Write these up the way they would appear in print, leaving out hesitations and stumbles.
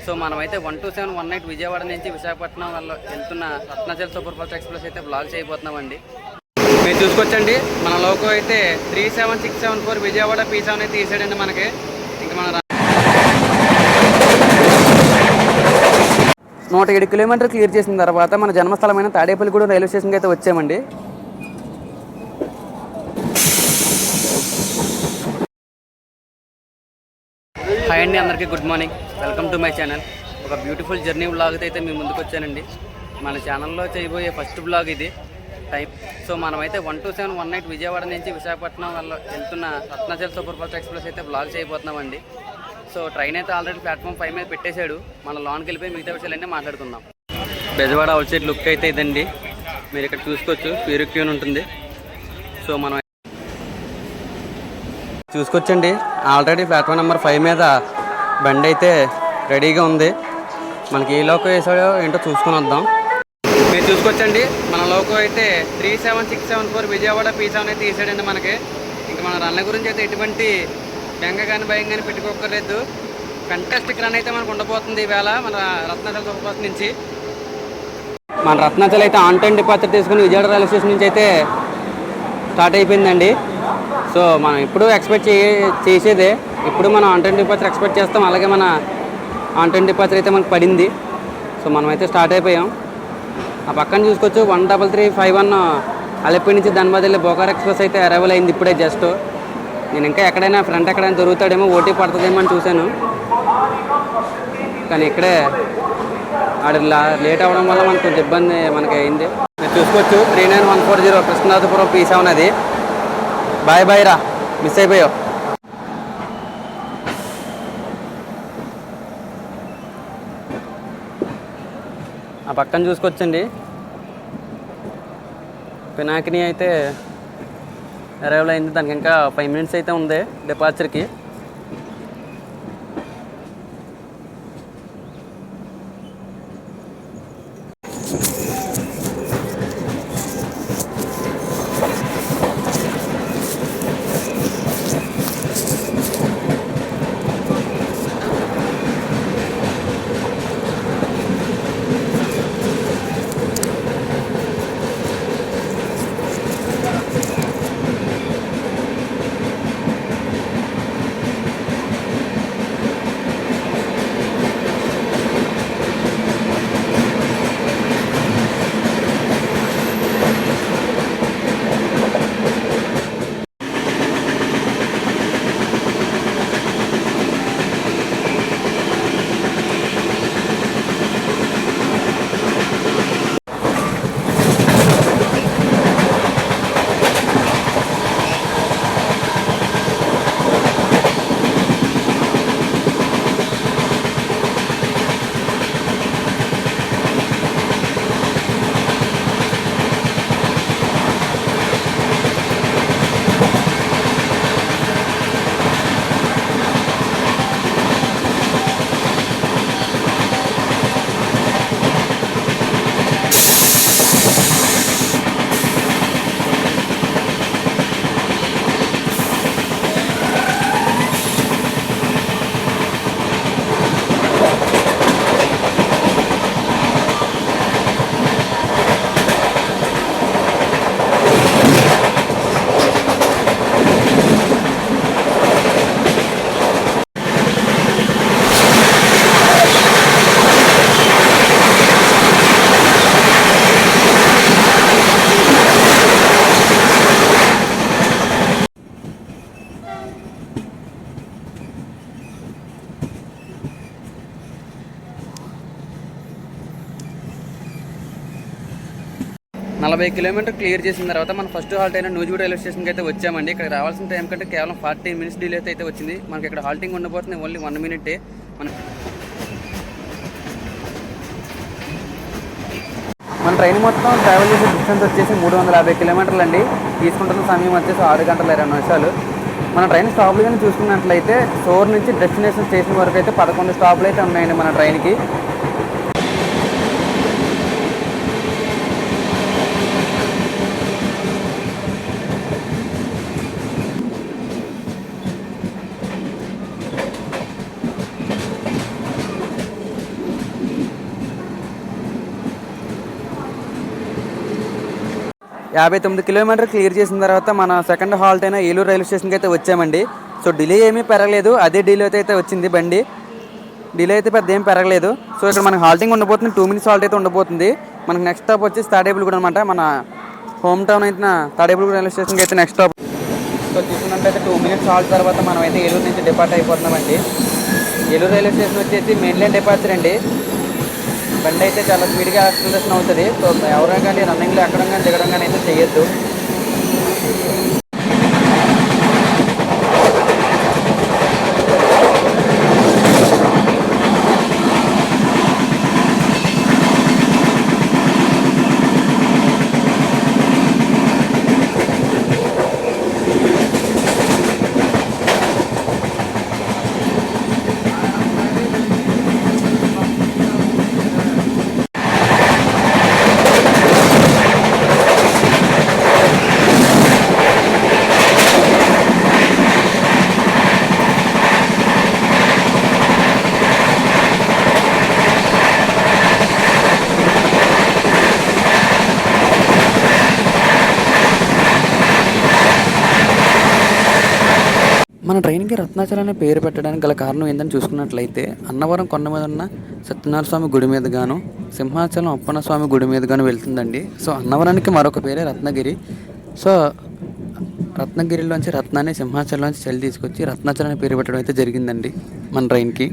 So మనమైతే 12718 విజయవాడ నుంచి విశాఖపట్నం వల్ల వెళ్తున్న రత్నాచల్ సూపర్ ఫాస్ట్ ఎక్స్ప్రెస్ అయితే బ్లాగ్ చేయబోతున్నామండి. మీరు చూసుకోవచ్చండి, మన లోకో అయితే 37674 విజయవాడ P7 అయితే తీసాడండి మనకి. ఇంకా మన 107 కిలోమీటర్లు క్లియర్ చేసిన తర్వాత మన జన్మస్థలమైన తాడేపల్లిగూడెం రైల్వే స్టేషన్కి అయితే వచ్చామండి. హాయ్ అండి, అందరికీ good morning. Welcome to my channel. ఒక బ్యూటిఫుల్ జర్నీ బ్లాగ్ అయితే మీ ముందుకు వచ్చానండి. మన ఛానల్లో చేయబోయే ఫస్ట్ బ్లాగ్ ఇది టైం. సో మనమైతే 12718 విజయవాడ నుంచి విశాఖపట్నం వల్ల వెళ్తున్న రత్నాచల్ సూపర్ ఫాస్ట్ ఎక్స్ప్రెస్ అయితే బ్లాగ్ చేయబోతున్నామండి. సో ట్రైన్ అయితే ఆల్రెడీ ప్లాట్ఫామ్ 5 మీద పెట్టేశాడు. మన లోన్కి వెళ్ళిపోయి మిగతా విషయాలన్నీ మాట్లాడుకుందాం. బెజవాడ అవుట్ సైడ్ లుక్ అయితే ఇదండి, మీరు ఇక్కడ చూసుకోవచ్చు. ప్యూరిక్యూన్ ఉంటుంది. సో మనం చూసుకోవచ్చండి, ఆల్రెడీ ప్లాట్ఫామ్ నెంబర్ 5 మీద బండి అయితే రెడీగా ఉంది. మనకి ఏ లోకో వేసాడో ఏంటో చూసుకుని వద్దాం. మీరు చూసుకోవచ్చండి, మన లోకో అయితే 37674 విజయవాడ P7 అయితే తీసాడండి మనకి. ఇంకా మన రన్ల గురించి అయితే ఎటువంటి బెంగ కానీ భయం కానీ పెట్టుకోకర్లేదు. ఫెంటాస్టిక్ రన్ అయితే మనకు ఉండబోతుంది ఈవేళ మన రత్నాచల్ సూపర్ ఫాస్ట్ నుంచి. మన రత్నాచల్ అయితే ఆన్ టైం డిపార్చర్ తీసుకుని విజయవాడ రైల్వే స్టేషన్ నుంచి అయితే స్టార్ట్ అయిపోయిందండి. సో మనం ఇప్పుడు ఎక్స్పెక్ట్ చేసేదే, ఇప్పుడు మనం ఆన్ టైం డిపార్చర్ ఎక్స్పెక్ట్ చేస్తాం. అలాగే మన ఆన్ టైం డిపార్చర్ అయితే మనకు పడింది. సో మనమైతే స్టార్ట్ అయిపోయాం. ఆ పక్కన చూసుకోవచ్చు 13351 అలెప్పి నుంచి ధన్బాద్ వెళ్ళి బోకార్ ఎక్స్ప్రెస్ అయితే అరైవల్ అయింది ఇప్పుడే జస్ట్. నేను ఇంకా ఎక్కడైనా ఫ్రంట్ ఎక్కడైనా దొరుకుతాడేమో, ఓటీ పడుతుందేమో అని చూశాను. కానీ ఇక్కడే ఆడ లేట్ అవ్వడం వల్ల మనకు కొంచెం ఇబ్బంది మనకి అయింది. మీరు చూసుకోవచ్చు 39140 కృష్ణనాథపురం P7 అది. బాయ్ బాయ్ రా, మిస్ అయిపోయావు. ఆ పక్కన చూసుకొచ్చండి పినాకిని అయితే అరైవల్ అయింది. దానికి ఇంకా 5 మినిట్స్ అయితే ఉంది డిపార్చర్కి. నలభై కిలోమీటర్ క్లియర్ చేసిన తర్వాత మనం ఫస్ట్ హాల్ట్ అయిన నూజివీడు రైల్వే స్టేషన్కి అయితే వచ్చామండి. ఇక్కడ రావాల్సిన టైం కంటే కేవలం 40 మినిట్స్ డిలే అయితే వచ్చింది. మనకి ఇక్కడ హాల్టింగ్ ఉండబోతుంది ఓన్లీ 1 మినిటే. మన ట్రైన్ మొత్తం ట్రావెల్ చేసే డిస్టెన్స్ వచ్చేసి 350 కిలోమీటర్లు అండి. తీసుకుంటున్న సమయం వచ్చేసి 6 గంటల 20 నిమిషాలు. మన ట్రైన్ స్టాప్లు కానీ చూసుకున్నట్లయితే సోర్ నుంచి డెస్టినేషన్ స్టేషన్ వరకు అయితే 11 స్టాప్లు అయితే ఉన్నాయండి మన ట్రైన్కి. 59 కిలోమీటర్ క్లియర్ చేసిన తర్వాత మన సెకండ్ హాల్ట్ అయిన ఏలూరు రైల్వే స్టేషన్కి అయితే వచ్చామండి. సో డిలే ఏమీ పెరగలేదు, అదే డిలే అయితే వచ్చింది బండి. డిలే అయితే పెద్ద ఏం పెరగలేదు. సో ఇక్కడ మనకి హాల్టింగ్ ఉండబోతుంది, 2 minutes హాల్ట్ అయితే ఉండబోతుంది. మనకి నెక్స్ట్ స్టాప్ వచ్చేసి తాడేపల్లిగూడ అనమాట. మన హోమ్ టౌన్ అయితే తాడేపల్లిగూడ రైల్వే స్టేషన్కి అయితే నెక్స్ట్ స్టాప్. సో చూసుకున్నట్టయితే 2 minutes హాల్ట్ తర్వాత మనం అయితే ఏలూరు నుంచి డిపార్ట్ అయిపోతున్నామండి. ఏలూరు రైల్వే స్టేషన్ వచ్చేసి మెయిన్ లైన్ డిపార్చర్ అండి. బండి అయితే చాలా స్పీడ్గా యాక్సిలరేషన్ అవుతుంది. సో ఎవరైనా కానీ రన్నింగ్లో ఎక్కడం కానీ దిగడం కానీ అయితే చేయొద్దు. మన ట్రైన్కి రత్నాచలం అనే పేరు పెట్టడానికి గల కారణం ఏంటని చూసుకున్నట్లయితే అన్నవరం కొండ మీద ఉన్న సత్యనారాయణ స్వామి గుడి మీద గాను, సింహాచలం అప్పన్న స్వామి గుడి మీద గాను వెళ్తుందండి. సో అన్నవరానికి మరొక పేరే రత్నగిరి. సో రత్నగిరిలోంచి రత్నాన్ని, సింహాచలంలోంచి చలి తీసుకొచ్చి రత్నాచలం అనే పేరు పెట్టడం అయితే జరిగిందండి మన ట్రైన్కి.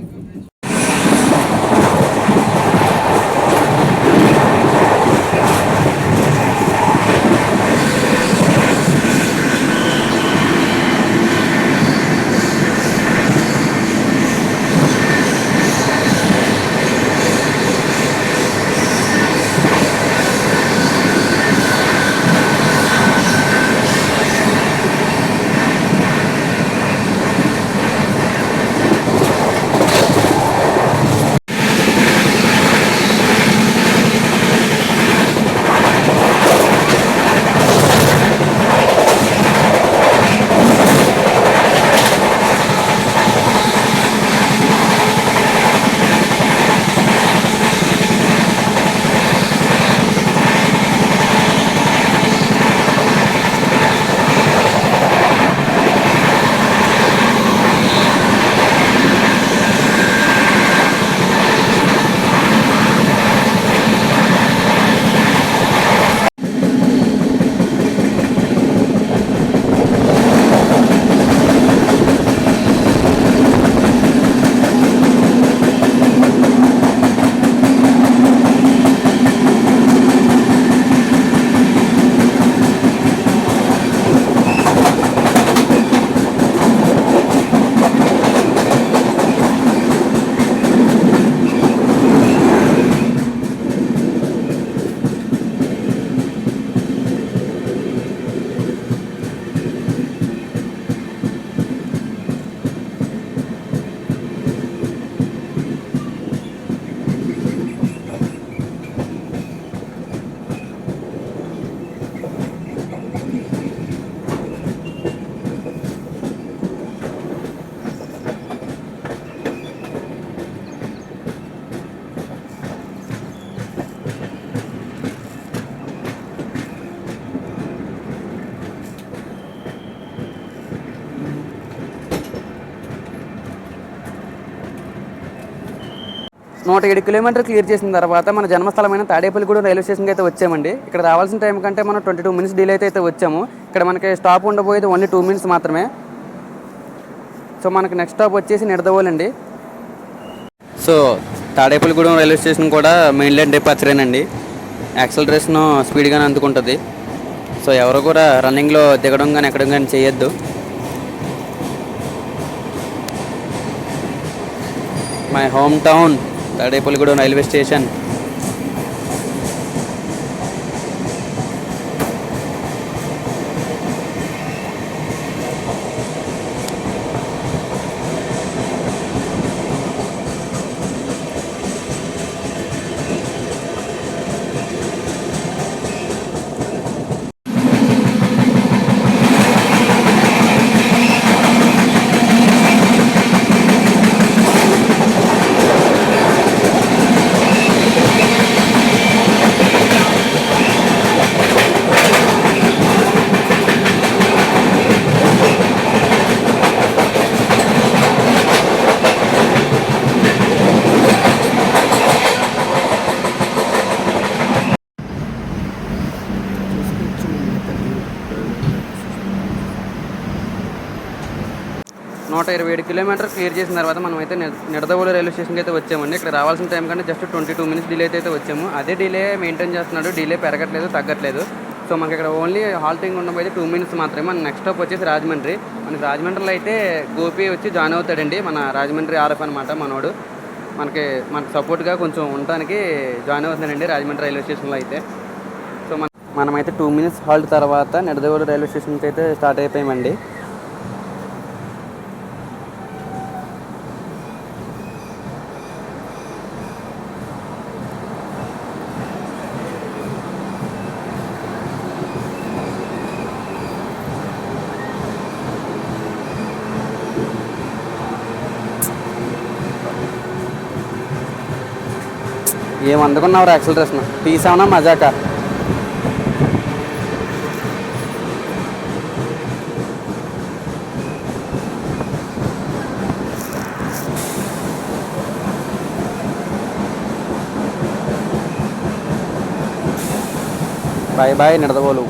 నూట 7 కిలోమీటర్ క్లియర్ చేసిన తర్వాత మన జన్మస్థలమైన తాడేపల్లిగూడ రైల్వే స్టేషన్కి అయితే వచ్చామండి. ఇక్కడ రావాల్సిన టైం కంటే మనం 22 minutes డిలే అయితే వచ్చాము. ఇక్కడ మనకి స్టాప్ ఉండబోయేది ఓన్లీ 2 minutes మాత్రమే. సో మనకి నెక్స్ట్ స్టాప్ వచ్చేసి నిడదవోలు అండి. సో తాడేపల్లిగూడెం రైల్వే స్టేషన్ కూడా మెయిన్ లైన్ డిపార్చరేనండి. యాక్సలరేషన్ స్పీడ్గానే అందుకుంటుంది. సో ఎవరు కూడా రన్నింగ్లో దిగడం కానీ ఎక్కడం కానీ చేయొద్దు. My home town Tadepalligudem railway station. 127 kilometre clear చేసిన తర్వాత మనం అయితే నిడదవోలు రైల్వే స్టేషన్కి అయితే వచ్చామండి. ఇక్కడ రావాల్సిన టైం కంటే జస్ట్ 22 మినిట్స్ డిలే అయితే వచ్చాము. అదే డిలే మెయింటైన్ చేస్తున్నాడు, డిలే పెరగట్లేదు తగ్గట్లేదు. సో మనకి ఇక్కడ ఓన్లీ హాల్టింగ్ ఉండడం అయితే 2 మినిట్స్ మాత్రమే. మన నెక్స్ట్ స్టాప్ వచ్చేసి రాజమండ్రి. మనకి రాజమండ్రిలో అయితే గోపి వచ్చి జాయిన్ అవుతాడండి, మన రాజమండ్రి ఆర్ఎఫ్ అనమాట మనోడు. మనకి సపోర్ట్గా కొంచెం ఉండడానికి జాయిన్ అవుతున్నాడండి రాజమండ్రి రైల్వే స్టేషన్లో అయితే. సో మనమైతే 2 మినిట్స్ హాల్ట్ తర్వాత నిడదవోలు రైల్వే స్టేషన్కి అయితే స్టార్ట్ అయిపోయామండి. ఏం అందుకున్నావు యాక్సిలరేషన్ తీసావునా మజాక? Bye bye Nidadavolu.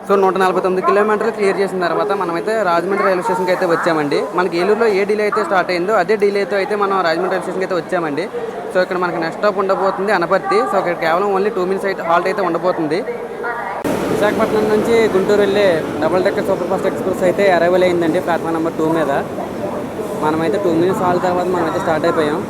సో 149 కిలోమీటర్లు క్లియర్ చేసిన తర్వాత మనమైతే రాజమండ్రి రైల్వే స్టేషన్కి అయితే వచ్చామండి. మనకి ఏలూరులో ఏ డిలే అయితే స్టార్ట్ అయిందో అదే డిలేతో అయితే మనం రాజమండ్రి రైల్వే స్టేషన్కి అయితే వచ్చామండి. సో ఇక్కడ మనకి నెక్స్ట్ స్టాప్ ఉండబోతుంది అనపర్తి. సో ఇక్కడ కేవలం ఓన్లీ 2 మినిట్స్ అయితే హాల్ట్ అయితే ఉండబోతుంది. విశాఖపట్నం నుంచి గుంటూరు వెళ్ళే double decker super fast express అయితే అరైవల్ అయిందండి ప్లాట్ఫామ్ నెంబర్ 2 మీద. మనమైతే 2 మినిట్స్ హాల్ట్ తర్వాత మనమైతే స్టార్ట్ అయిపోయాం.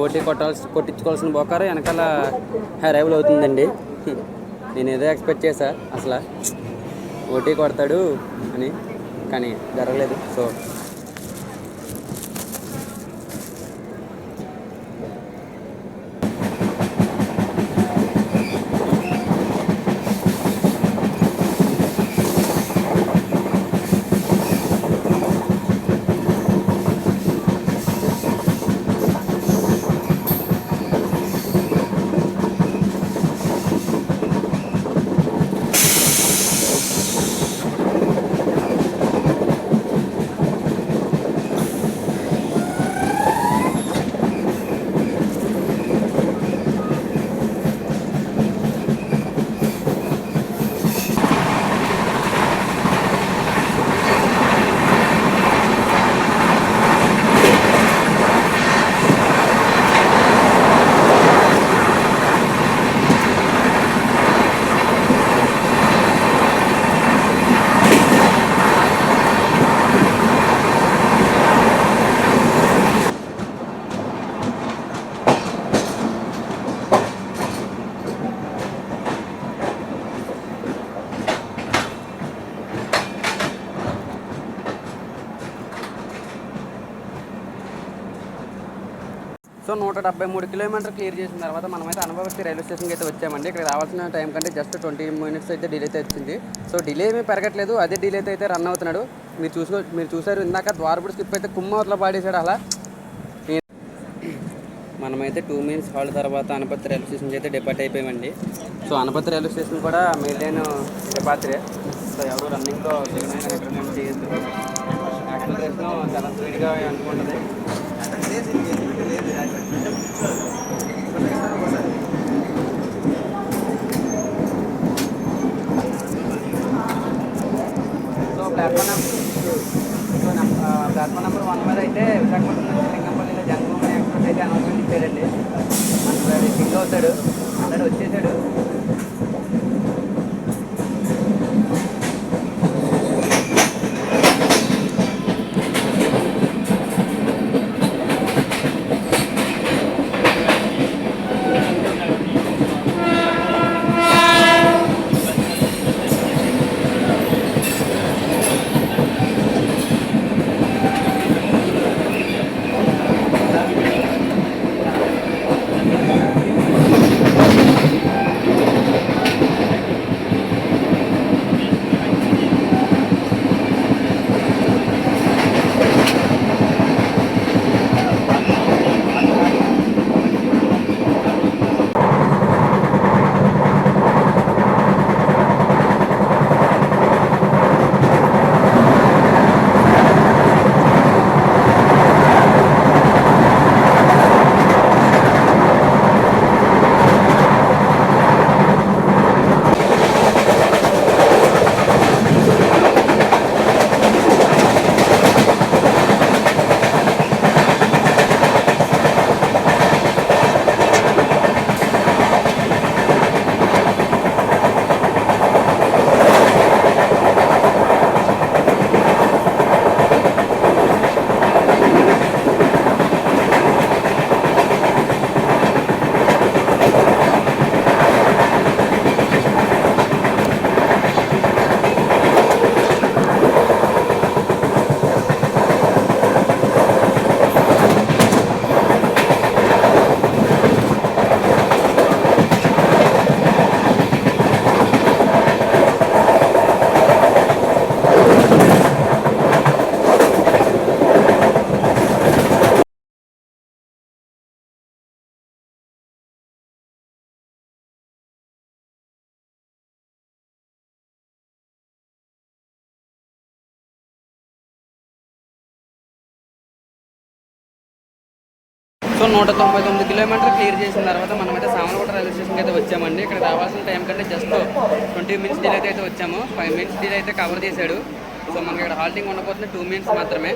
ఓటీ కొట్టించుకోవాల్సిన బొకారు వెనకాల అరైవల్ అవుతుందండి. నేను ఏదో ఎక్స్పెక్ట్ చేశా అసలు ఓటీ కొడతాడు అని, కానీ జరగలేదు. సో సో 173 కిలోమీటర్లు క్లియర్ చేసిన తర్వాత మనమైతే అనపర్తి రైల్వే స్టేషన్కి అయితే వచ్చామండి. ఇక్కడ రావాల్సిన టైం కంటే జస్ట్ 20 మినిట్స్ అయితే డిలే అయితే వచ్చింది. సో డిలే ఏమీ పెరగట్లేదు, అదే డిలే అయితే రన్ అవుతున్నాడు. మీరు చూసారు ఇందాక ద్వారపుడు స్కిప్ అయితే కుమ్మవతలో పాడేశాడు. అలా మనమైతే 2 మినిట్స్ హాల్ట్ తర్వాత అనపర్తి రైల్వే స్టేషన్కి అయితే డిపార్ట్ అయిపోయామండి. సో అనపర్తి రైల్వే స్టేషన్ కూడా మెయిన్ డిపార్చరే. సో ఎవరు రన్నింగ్లో రికమెండ్ చేయొద్దు. యాక్సిలరేషన్ చాలా స్పీడ్గా అనుకుంటుంది. సో ప్లాట్ఫామ్ నెంబర్ 1 మీద అయితే విశాఖపట్నం నుంచి లింగంపల్లిలో జన్మభూమి ఎక్స్ప్రెస్ అయితే అనౌన్స్మెంట్ ఇచ్చాడండి. మన సింగ్ అవుతాడు, అతడు వచ్చేసాడు. సో 199 కిలోమీటర్లు క్లియర్ చేసిన తర్వాత మనమైతే సామర్లకోట రైల్వే స్టేషన్కి అయితే వచ్చామండి. ఇక్కడ రావాల్సిన టైం కంటే జస్ట్ 20 మినిట్స్ డిలే అయితే వచ్చాము. 5 మినిట్స్ డిలే అయితే కవర్ చేశాడు. సో మనకి ఇక్కడ హాల్టింగ్ ఉండబోతుంది 2 మినిట్స్ మాత్రమే.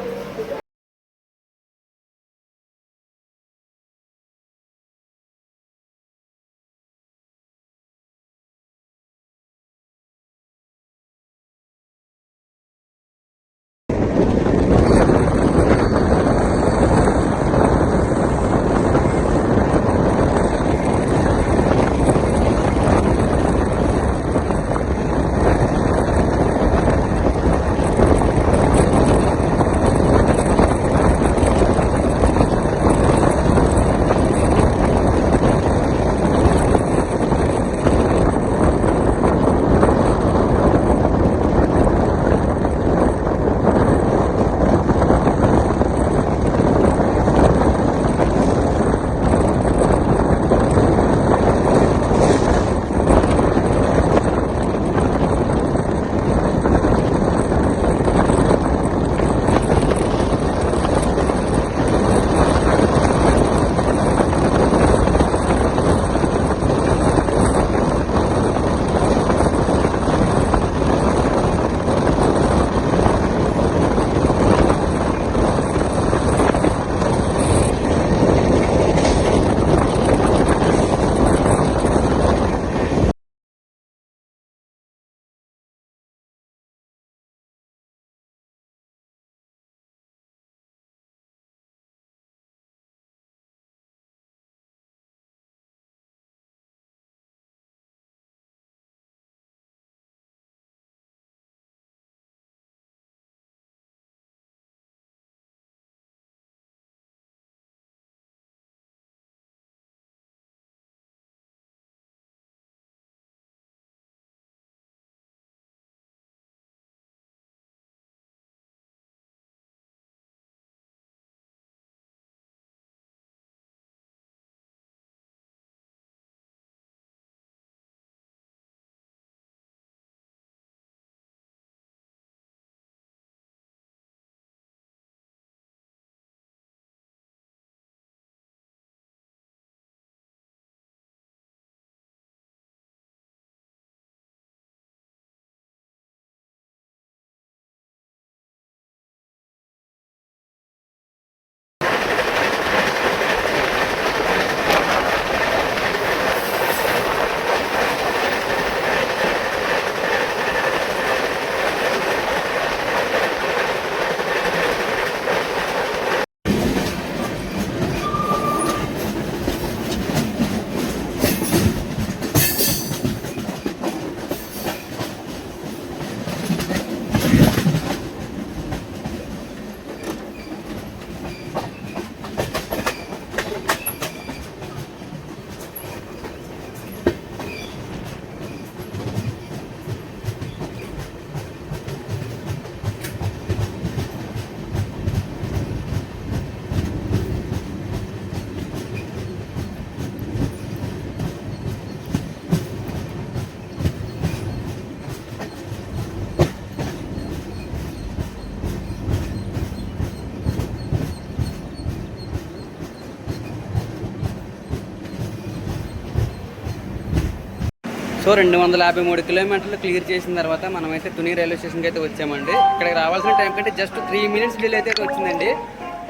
సో 253 కిలోమీటర్లు క్లియర్ చేసిన తర్వాత మనమైతే తుని రైల్వే స్టేషన్కి అయితే వచ్చామండి. ఇక్కడికి రావాల్సిన టైం కంటే జస్ట్ 3 మినిట్స్ డిలే అయితే వచ్చిందండి.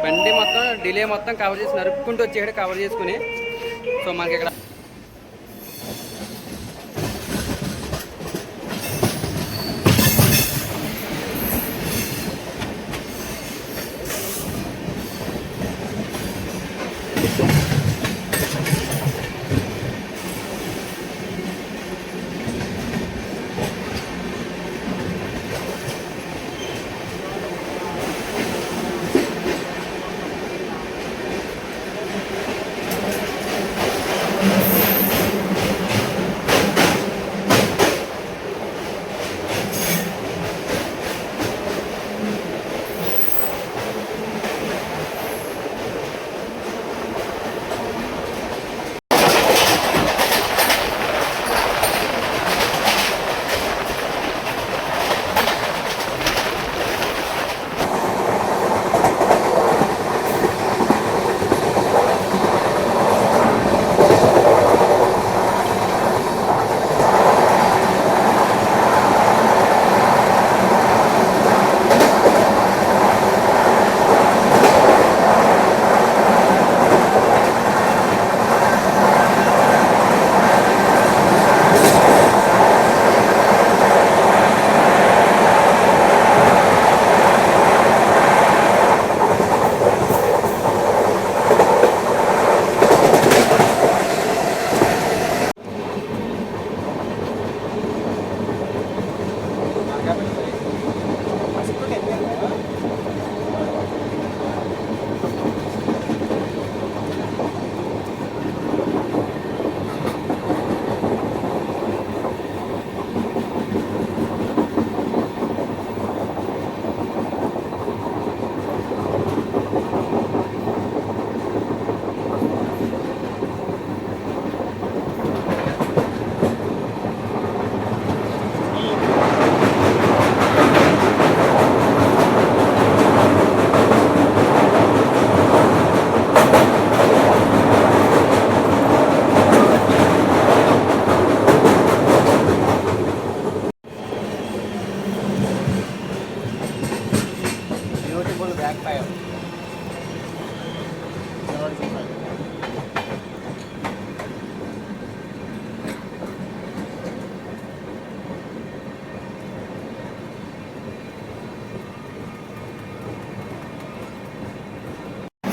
బండి మొత్తం డిలే మొత్తం కవర్ చేసి నరుపుకుంటూ వచ్చేక్కడ కవర్ చేసుకుని సో మనకి ఇక్కడ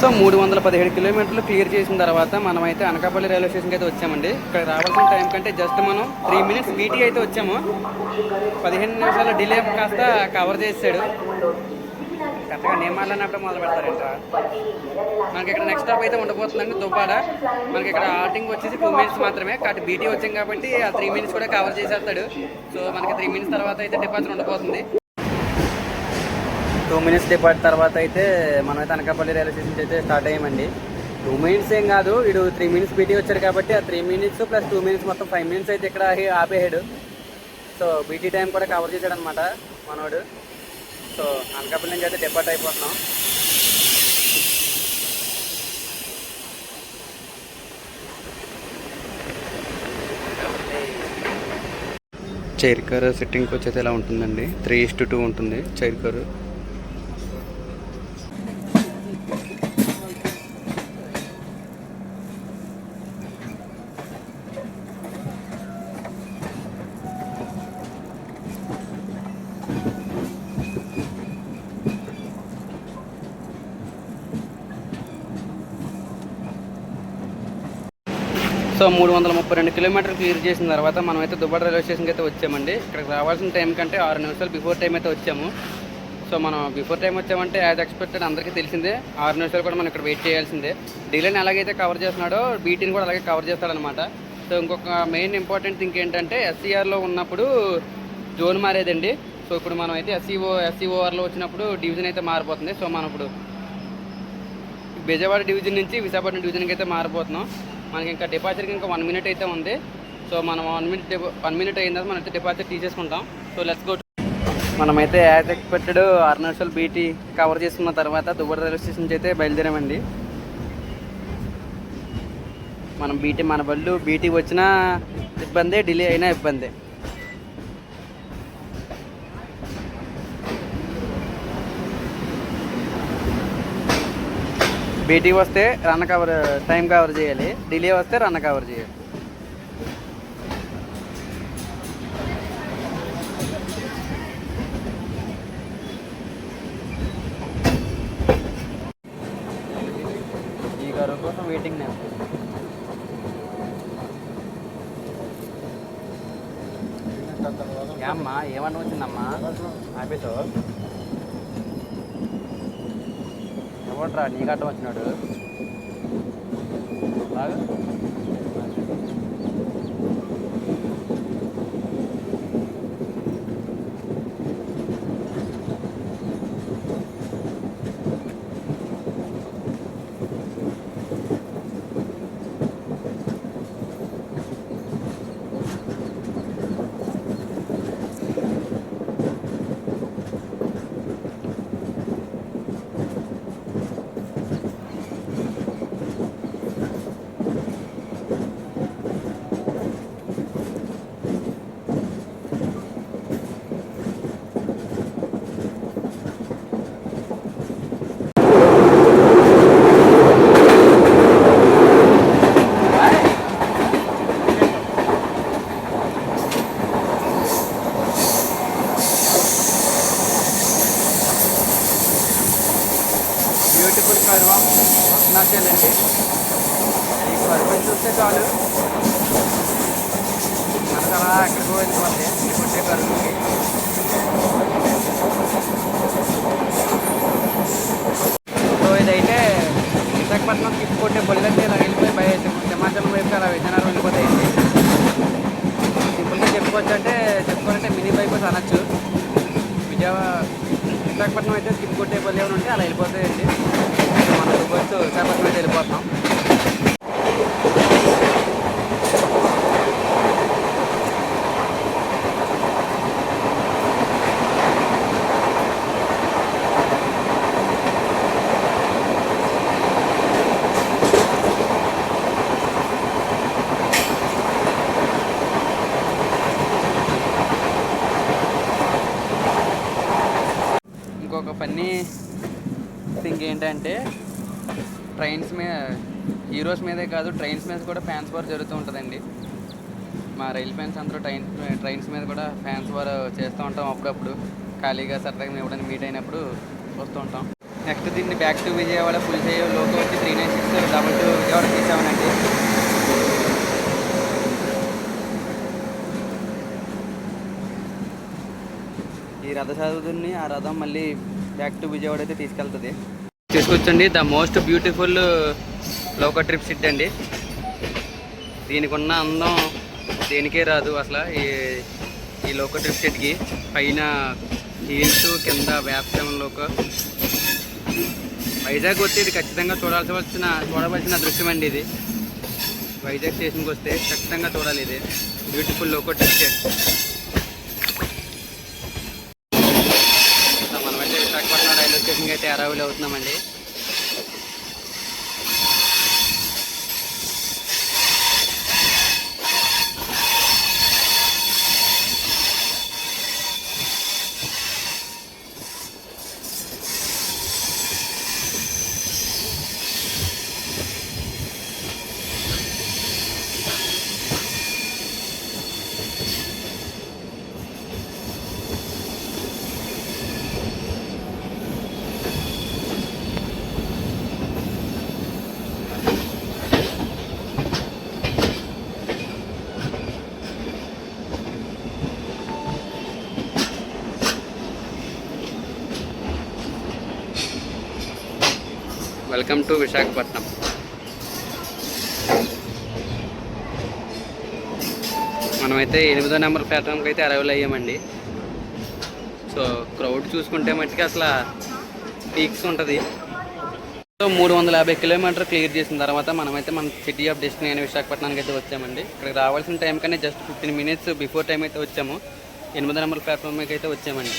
సో 317 కిలోమీటర్లు క్లియర్ చేసిన తర్వాత మనమైతే అనకాపల్లి రైల్వే స్టేషన్కి అయితే వచ్చామండి. ఇక్కడ రావాల్సిన టైం కంటే జస్ట్ మనం 3 minutes బీటీ అయితే వచ్చాము. 15 నిమిషాల డిలే కాస్త కవర్ చేసాడు. కరెక్ట్గా నియమాలన్నప్పుడు మొదలు పెడతారంట. మనకి ఇక్కడ నెక్స్ట్ స్టాప్ అయితే ఉండబోతుందండి దుబ్బాడ. మనకి ఇక్కడ ఆర్టింగ్ వచ్చేసి 2 minutes మాత్రమే. కాబట్టి బీటీ వచ్చాం కాబట్టి ఆ 3 minutes కూడా కవర్ చేసేస్తాడు. సో మనకి 3 minutes తర్వాత అయితే డిపార్చర్ ఉండబోతుంది. 2 minutes డిపార్ట్ తర్వాత అయితే మనమైతే అనకాపల్లి రైల్వే స్టేషన్ అయితే స్టార్ట్ అయ్యామండి. 2 minutes ఏం కాదు, వీడు 3 minutes బీటీ వచ్చాడు కాబట్టి ఆ 3 minutes ప్లస్ 2 minutes మొత్తం 5 minutes అయితే ఇక్కడ ఆపేయాడు. సో బీటీ టైం కూడా కవర్ చేశాడు అనమాట మనోడు. సో అనకాపల్లి నుంచి అయితే డిపార్ట్ అయిపోతున్నాం. చైర్ కార్ సిట్టింగ్ కోచ్ అయితే ఎలా ఉంటుందండి, 3:2 ఉంటుంది చైర్ కారు. సో 332 కిలోమీటర్లు క్లియర్ చేసిన తర్వాత మనమైతే దుబ్బాడ రైల్వే స్టేషన్కి అయితే వచ్చామండి. ఇక్కడికి రావాల్సిన టైం కంటే 6 నిమిషాలు బిఫోర్ టైం అయితే వచ్చాము. సో మనం బిఫోర్ టైం వచ్చామంటే యాజ్ ఎక్స్పెక్టెడ్ అందరికీ తెలిసిందే, 6 నిమిషాలు కూడా మనం ఇక్కడ వెయిట్ చేయాల్సిందే. డీలేని ఎలాగైతే కవర్ చేస్తున్నాడో బీటీని కూడా అలాగే కవర్ చేస్తాడనమాట. సో ఇంకొక మెయిన్ ఇంపార్టెంట్ థింగ్ ఏంటంటే ఎస్సీఆర్లో ఉన్నప్పుడు జోన్ మారేదండి. సో ఇప్పుడు మనం అయితే ఎస్సీఓఆర్లో వచ్చినప్పుడు డివిజన్ అయితే మారిపోతుంది. సో మనం ఇప్పుడు బెజవాడ డివిజన్ నుంచి విశాఖపట్నం డివిజన్కి అయితే మారిపోతున్నాం. మనకి ఇంకా డిపార్చర్కి ఇంకా 1 minute అయితే ఉంది. సో మనం 1 minute అయిన తర్వాత మనమైతే డిపార్చర్ తీసేసుకుంటాం. So let's go. మనమైతే యాజ్ ఎక్స్పెక్టెడ్ 6 నిమిషాలు బీటీ కవర్ చేసుకున్న తర్వాత దుబ్బాడ రైల్వే స్టేషన్ నుంచి అయితే బయలుదేరామండి. మన బళ్ళు బీటీ వచ్చినా ఇబ్బందే, డిలే అయినా ఇబ్బందే. బీటీ వస్తే టైం కవర్ చేయాలి, డిలే వస్తే రన్ కవర్ చేయాలి. ఈ గారు కోసం వెయిటింగ్ నేను. అమ్మా ఏమన్నా వచ్చిందమ్మా ఆఫీసు ఎవట్రా నీ గట్టం వచ్చినాడు బాగా. బ్యూటిఫుల్ కర్వం వస్తున్నాచేలండి. ఈ కర్వం చూస్తే చాలు మనకు అలా ఎక్కడికో వెళ్ళిపోతే కొట్టే కర్వకి. సో ఇదైతే విశాఖపట్నం కిప్ కొట్టే బొల్లకి ఇలా వెళ్ళిపోయి సింహాచలం వైపు అలా విజయనగరం వెళ్ళిపోతాయండి. సింపుల్గా చెప్పుకోవాలంటే మినీ బైపాస్ అనొచ్చు. విశాఖపట్నం అయితే స్కిప్ కొట్టే పళ్ళు ఏమైనా ఉంటే అలా వెళ్ళిపోతాయండి. మనం దుబ్బొచ్చు విశాఖపట్నం అయితే వెళ్ళిపోతాం. ఇంకొక ఫన్నీ థింగ్ ఏంటంటే ట్రైన్స్ మీద, హీరోస్ మీదే కాదు ట్రైన్స్ మీద కూడా ఫ్యాన్స్ వార్ జరుగుతూ ఉంటుందండి. మా రైల్ ఫ్యాన్స్ అందరూ ట్రైన్స్ మీద కూడా ఫ్యాన్స్ వార్ చేస్తూ ఉంటాం. అప్పుడప్పుడు ఖాళీగా సరదాగా ఎప్పుడైనా మీట్ అయినప్పుడు వస్తూ ఉంటాం. నెక్స్ట్ దీన్ని బ్యాక్ టు విజయవాడ ఫుల్ చేయ లోకో వచ్చి 396 విజయవాడ తీసామనండి. ఈ రథసారథుని ఆ రథం మళ్ళీ బ్యాక్ టు విజయవాడ అయితే తీసుకెళ్తుంది. తీసుకొచ్చండి the most beautiful loco trip సిట్ అండి. దీనికి ఉన్న అందం దేనికే రాదు అసలు. ఈ లోకో ట్రిప్ సెట్కి పైన హీల్స్ కింద వ్యాప్తం లోకో. వైజాగ్ వస్తే ఇది ఖచ్చితంగా చూడవలసిన దృశ్యం అండి. ఇది వైజాగ్ స్టేషన్కి వస్తే ఖచ్చితంగా చూడాలి. ఇది బ్యూటిఫుల్ లోకో ట్రిప్ సెట్. మనమైతే విశాఖపట్నం రైల్వే స్టేషన్కి అయితే అరైవల్ అవుతున్నామండి. Welcome to Visakhapatnam. మనమైతే 8వ నెంబర్ ప్లాట్ఫామ్కి అయితే అరైవల్ అయ్యామండి. సో క్రౌడ్ చూసుకుంటే మట్టుకి అసలు పీక్స్ ఉంటుంది. సో 350 కిలోమీటర్ క్లియర్ చేసిన తర్వాత మనమైతే మన సిటీ ఆఫ్ డెస్టినీ అనే విశాఖపట్నానికి అయితే వచ్చామండి. ఇక్కడికి రావాల్సిన టైం కన్నా జస్ట్ 15 మినిట్స్ బిఫోర్ టైం అయితే వచ్చాము. 8వ నెంబర్ ప్లాట్ఫామ్కి అయితే వచ్చామండి.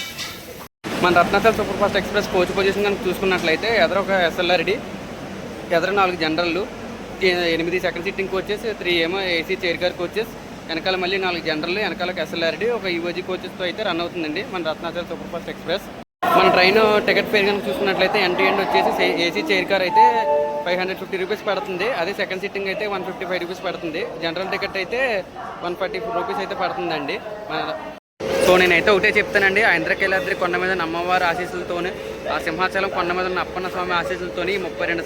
మన Ratnachal super fast express coach position కనుక చూసుకున్నట్లయితే ఎదర ఒక ఎస్ఎల్ఆర్డి, ఎదర 4 జనరల్లు, 8 సెకండ్ సిట్టింగ్ కోచెస్, 3 ఏమో ఏసీ చైర్ కార్ కోచెస్, వెనకాల మళ్ళీ 4 జనరల్, వెనకాలకు ఎస్ఎల్ఆర్డి, ఒక ఈఓజీ కోచెస్తో అయితే రన్ అవుతుందండి మన రత్నాచల్ సూపర్ ఫాస్ట్ ఎక్స్ప్రెస్. మన ట్రైన్ టికెట్ ఫేర్ కనుక చూసుకున్నట్లయితే ఎండ్ టు ఎండ్ వచ్చేసి ఏసీ చైర్ కార్ అయితే 550 రూపీస్ పడుతుంది. అదే సెకండ్ సిట్టింగ్ అయితే 155 రూపీస్ పడుతుంది. జనరల్ టికెట్ అయితే 140 రూపీస్ అయితే పడుతుందండి. సో నేనైతే ఒకటే చెప్తానండి, ఆ ఇంద్రకీలాద్రి కొండ మీద అమ్మవారి ఆశీస్సులతోనే, ఆ సింహాచలం కొండ మీద ఉన్న అప్పన్న స్వామి ఆశీస్సులతోని 32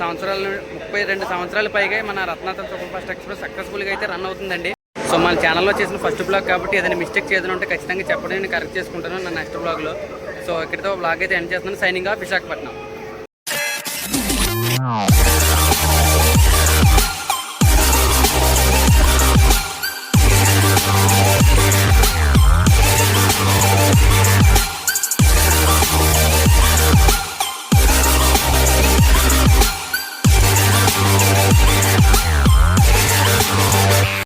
సంవత్సరాల పైగా మన రత్నాచల్ సూపర్ ఫాస్ట్ ఎక్స్ప్రెస్ సక్సెస్ఫుల్గా అయితే రన్ అవుతుందండి. సో మన ఛానల్లో చేసిన ఫస్ట్ బ్లాగ్ కాబట్టి ఏదైనా మిస్టేక్ చేయాలని ఉంటే ఖచ్చితంగా చెప్పడం, నేను కరెక్ట్ చేసుకుంటాను నా నెక్స్ట్ బ్లాగ్లో. సో ఇక్కడితో బ్లాగ్ అయితే ఎండ్ చేస్తున్నాను. Signing off Visakhapatnam.